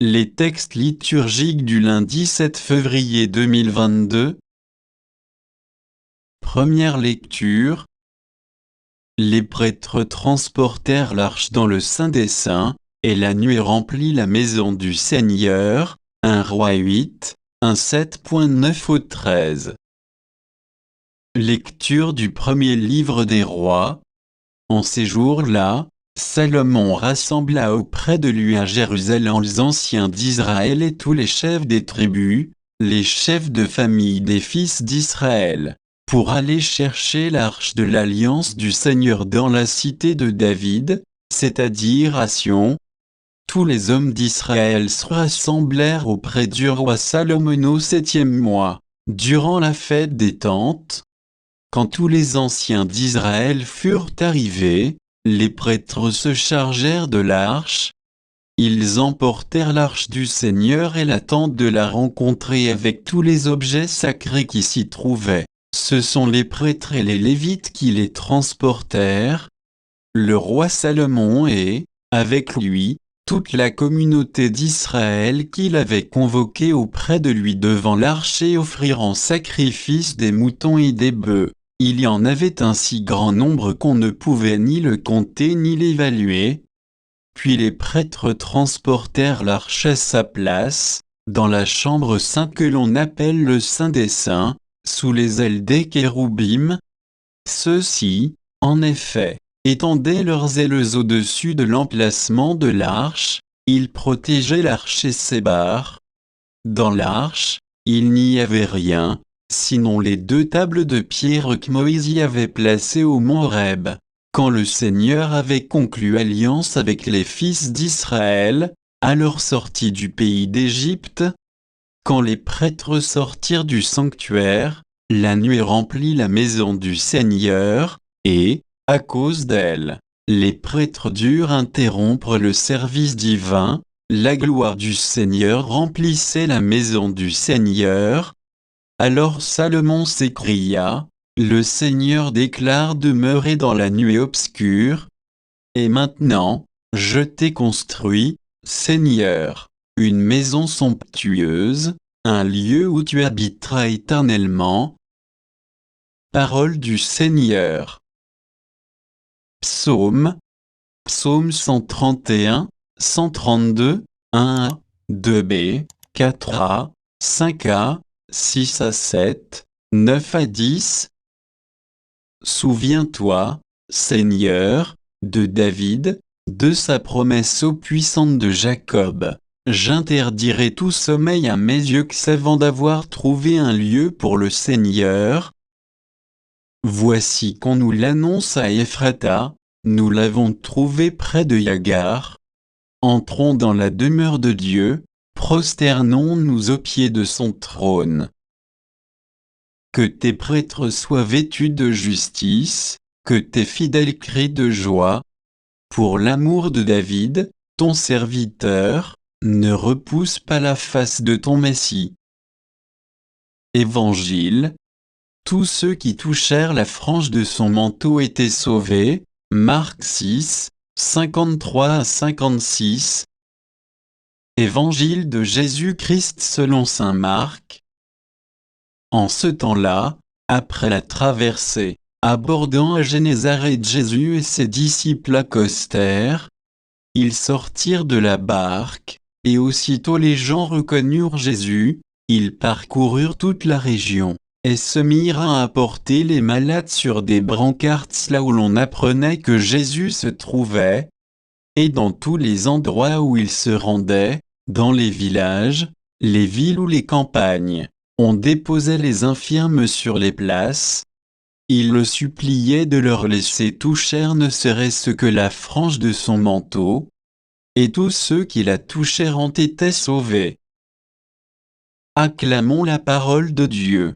Les textes liturgiques du lundi 7 février 2022. Première lecture. Les prêtres transportèrent l'arche dans le Saint des Saints, et la nuée remplit la maison du Seigneur. 1 Rois 8, 7.9 au 13. Lecture du premier livre des rois. En ces jours-là, Salomon rassembla auprès de lui à Jérusalem les anciens d'Israël et tous les chefs des tribus, les chefs de famille des fils d'Israël, pour aller chercher l'arche de l'alliance du Seigneur dans la cité de David, c'est-à-dire à Sion. Tous les hommes d'Israël se rassemblèrent auprès du roi Salomon au 7e mois, durant la fête des tentes. Quand tous les anciens d'Israël furent arrivés, les prêtres se chargèrent de l'arche. Ils emportèrent l'arche du Seigneur et la tente de la rencontre avec tous les objets sacrés qui s'y trouvaient. Ce sont les prêtres et les Lévites qui les transportèrent. Le roi Salomon et, avec lui, toute la communauté d'Israël qu'il avait convoquée auprès de lui devant l'arche et offrirent en sacrifice des moutons et des bœufs. Il y en avait un si grand nombre qu'on ne pouvait ni le compter ni l'évaluer. Puis les prêtres transportèrent l'arche à sa place, dans la chambre sainte que l'on appelle le Saint des Saints, sous les ailes des kéroubim. Ceux-ci, en effet, étendaient leurs ailes au-dessus de l'emplacement de l'arche, ils protégeaient l'arche et ses barres. Dans l'arche, il n'y avait rien, sinon les 2 tables de pierre que Moïse y avait placées au mont Horeb, quand le Seigneur avait conclu alliance avec les fils d'Israël, à leur sortie du pays d'Égypte. Quand les prêtres sortirent du sanctuaire, la nuée remplit la maison du Seigneur, et, à cause d'elle, les prêtres durent interrompre le service divin. La gloire du Seigneur remplissait la maison du Seigneur. Alors Salomon s'écria, « Le Seigneur déclare demeurer dans la nuée obscure. Et maintenant, je t'ai construit, Seigneur, une maison somptueuse, un lieu où tu habiteras éternellement. » Parole du Seigneur. Psaume 131, 132, 1a, 2b, 4a, 5a, 6-7, 9-10. Souviens-toi, Seigneur, de David, de sa promesse ô puissante de Jacob. J'interdirai tout sommeil à mes yeux avant d'avoir trouvé un lieu pour le Seigneur. Voici qu'on nous l'annonce à Ephrata, nous l'avons trouvé près de Yagar. Entrons dans la demeure de Dieu, prosternons-nous aux pieds de son trône. Que tes prêtres soient vêtus de justice, que tes fidèles crient de joie. Pour l'amour de David, ton serviteur, ne repousse pas la face de ton Messie. Évangile. Tous ceux qui touchèrent la frange de son manteau étaient sauvés. Marc 6, 53-56. Évangile de Jésus-Christ selon saint Marc. En ce temps-là, après la traversée, abordant à Génézareth, Jésus et ses disciples accostèrent. Ils sortirent de la barque, et aussitôt les gens reconnurent Jésus. Ils parcoururent toute la région, et se mirent à apporter les malades sur des brancards là où l'on apprenait que Jésus se trouvait. Et dans tous les endroits où il se rendait, dans les villages, les villes ou les campagnes, on déposait les infirmes sur les places. Il le suppliait de leur laisser toucher ne serait-ce que la frange de son manteau. Et tous ceux qui la touchèrent ont été sauvés. Acclamons la parole de Dieu.